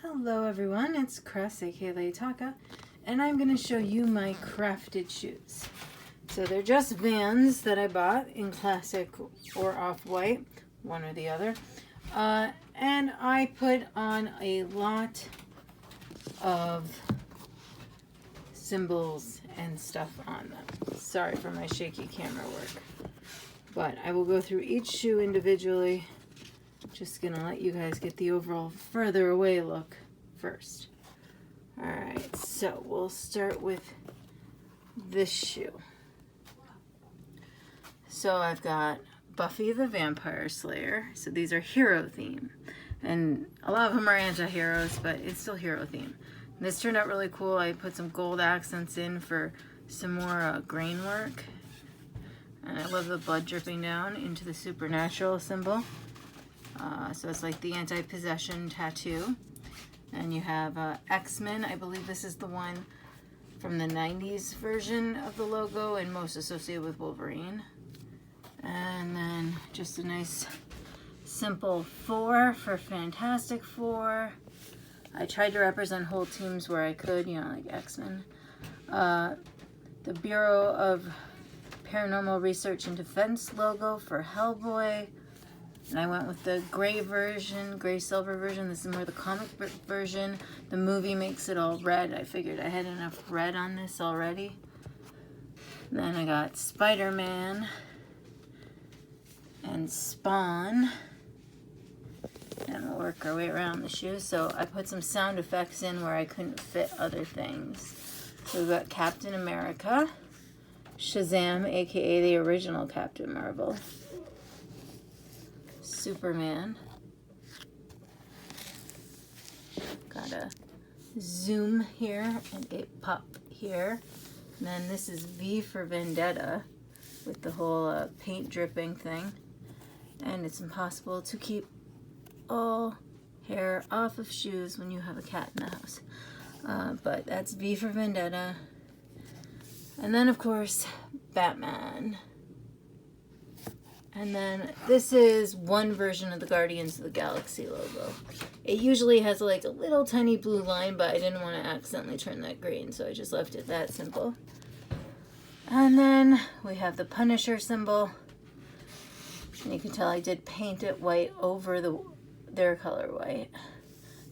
Hello everyone, it's Cress, aka Lady Taka, and I'm going to show you my crafted shoes. So they're just Vans that I bought in classic or off-white, one or the other. And I put on a lot of symbols and stuff on them. Sorry for my shaky camera work. But I will go through each shoe individually. Just gonna let you guys get the overall further away look first. Alright, so we'll start with this shoe. So I've got Buffy the Vampire Slayer. So these are hero theme. And a lot of them are anti-heroes, but it's still hero theme. This turned out really cool. I put some gold accents in for some more grain work. And I love the blood dripping down into the supernatural symbol. So it's like the anti-possession tattoo. And you have X-Men. I believe this is the one from the 90s version of the logo and most associated with Wolverine. And then just a nice simple 4 for Fantastic Four. I tried to represent whole teams where I could, you know, like X-Men. The Bureau of Paranormal Research and Defense logo for Hellboy. And I went with the gray version, gray silver version. This is more the comic version. The movie makes it all red. I figured I had enough red on this already. Then I got Spider-Man and Spawn. And we'll work our way around the shoe. So I put some sound effects in where I couldn't fit other things. So we've got Captain America, Shazam, aka the original Captain Marvel, Superman, got a zoom here and a pop here, and then this is V for Vendetta with the whole paint dripping thing, and it's impossible to keep all hair off of shoes when you have a cat in the house, but that's V for Vendetta. And then of course Batman. And then this is one version of the Guardians of the Galaxy logo. It usually has like a little tiny blue line, but I didn't want to accidentally turn that green, so I just left it that simple. And then we have the Punisher symbol. And you can tell I did paint it white over their color white.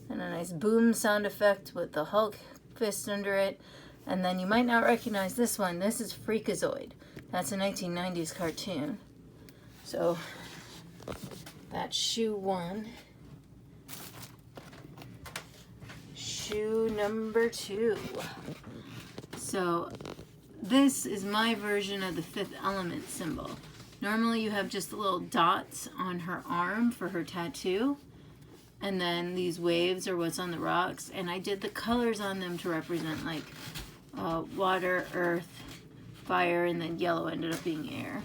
And a nice boom sound effect with the Hulk fist under it. And then you might not recognize this one. This is Freakazoid. That's a 1990s cartoon. So that's shoe 1. Shoe number 2. So this is my version of the Fifth Element symbol. Normally you have just the little dots on her arm for her tattoo. And then these waves are what's on the rocks. And I did the colors on them to represent like water, earth, fire, and then yellow ended up being air.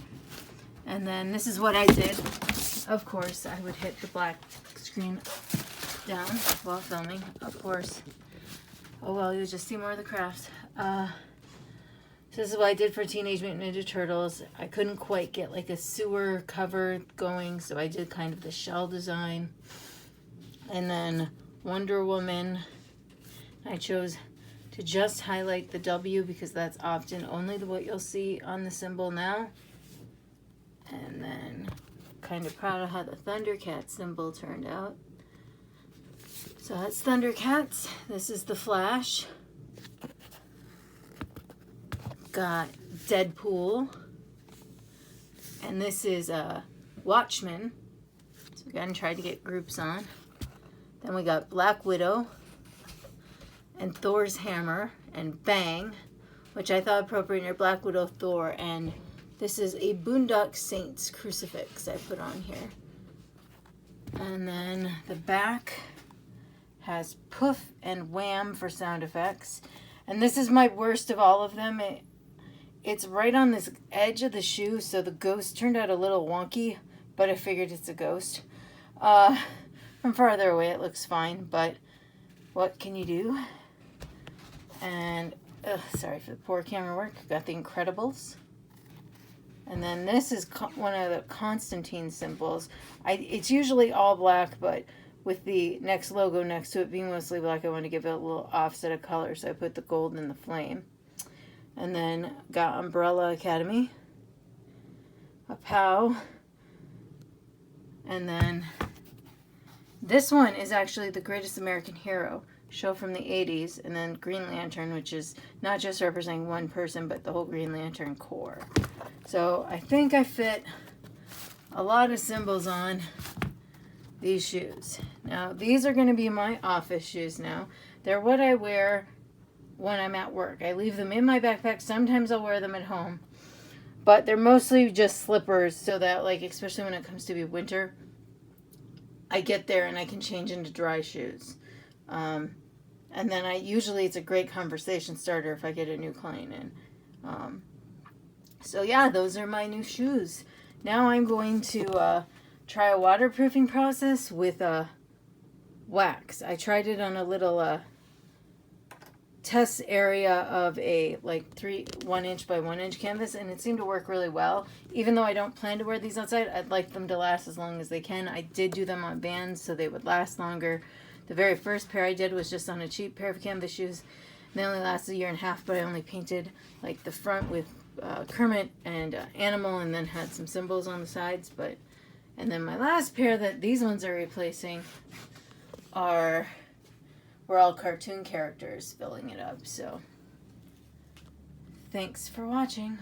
And then this is what I did. Of course, I would hit the black screen down while filming, of course. Oh well, you'll just see more of the crafts. So this is what I did for Teenage Mutant Ninja Turtles. I couldn't quite get like a sewer cover going, so I did kind of the shell design. And then Wonder Woman, I chose to just highlight the W because that's often only what you'll see on the symbol now. And then kind of proud of how the Thundercat symbol turned out. So that's Thundercats. This is the Flash. Got Deadpool. And this is Watchmen. So again, tried to get groups on. Then we got Black Widow and Thor's hammer and Bang, which I thought appropriate near Black Widow, Thor, and this is a Boondock Saints crucifix I put on here. And then the back has poof and wham for sound effects. And this is my worst of all of them. It's right on this edge of the shoe, so the ghost turned out a little wonky, but I figured it's a ghost. From farther away it looks fine, but what can you do? And, sorry for the poor camera work. Got the Incredibles. And then this is one of the Constantine symbols. It's usually all black, but with the next logo next to it being mostly black, I want to give it a little offset of color, so I put the gold in the flame. And then got Umbrella Academy, a POW, and then this one is actually The Greatest American Hero, show from the 80s, and then Green Lantern, which is not just representing one person, but the whole Green Lantern Corps. So I think I fit a lot of symbols on these shoes. Now, these are going to be my office shoes now. They're what I wear when I'm at work. I leave them in my backpack. Sometimes I'll wear them at home. But they're mostly just slippers so that, like, especially when it comes to be winter, I get there and I can change into dry shoes. And then usually it's a great conversation starter if I get a new client in. So yeah, those are my new shoes. Now I'm going to try a waterproofing process with wax. I tried it on a little test area of a like 1 inch by 1 inch canvas, and it seemed to work really well. Even though I don't plan to wear these outside, I'd like them to last as long as they can. I did do them on bands so they would last longer. The very first pair I did was just on a cheap pair of canvas shoes. They only lasted 1.5 years, but I only painted like the front with Kermit and Animal, and then had some symbols on the sides. And then my last pair that these ones are replacing were all cartoon characters filling it up. So thanks for watching.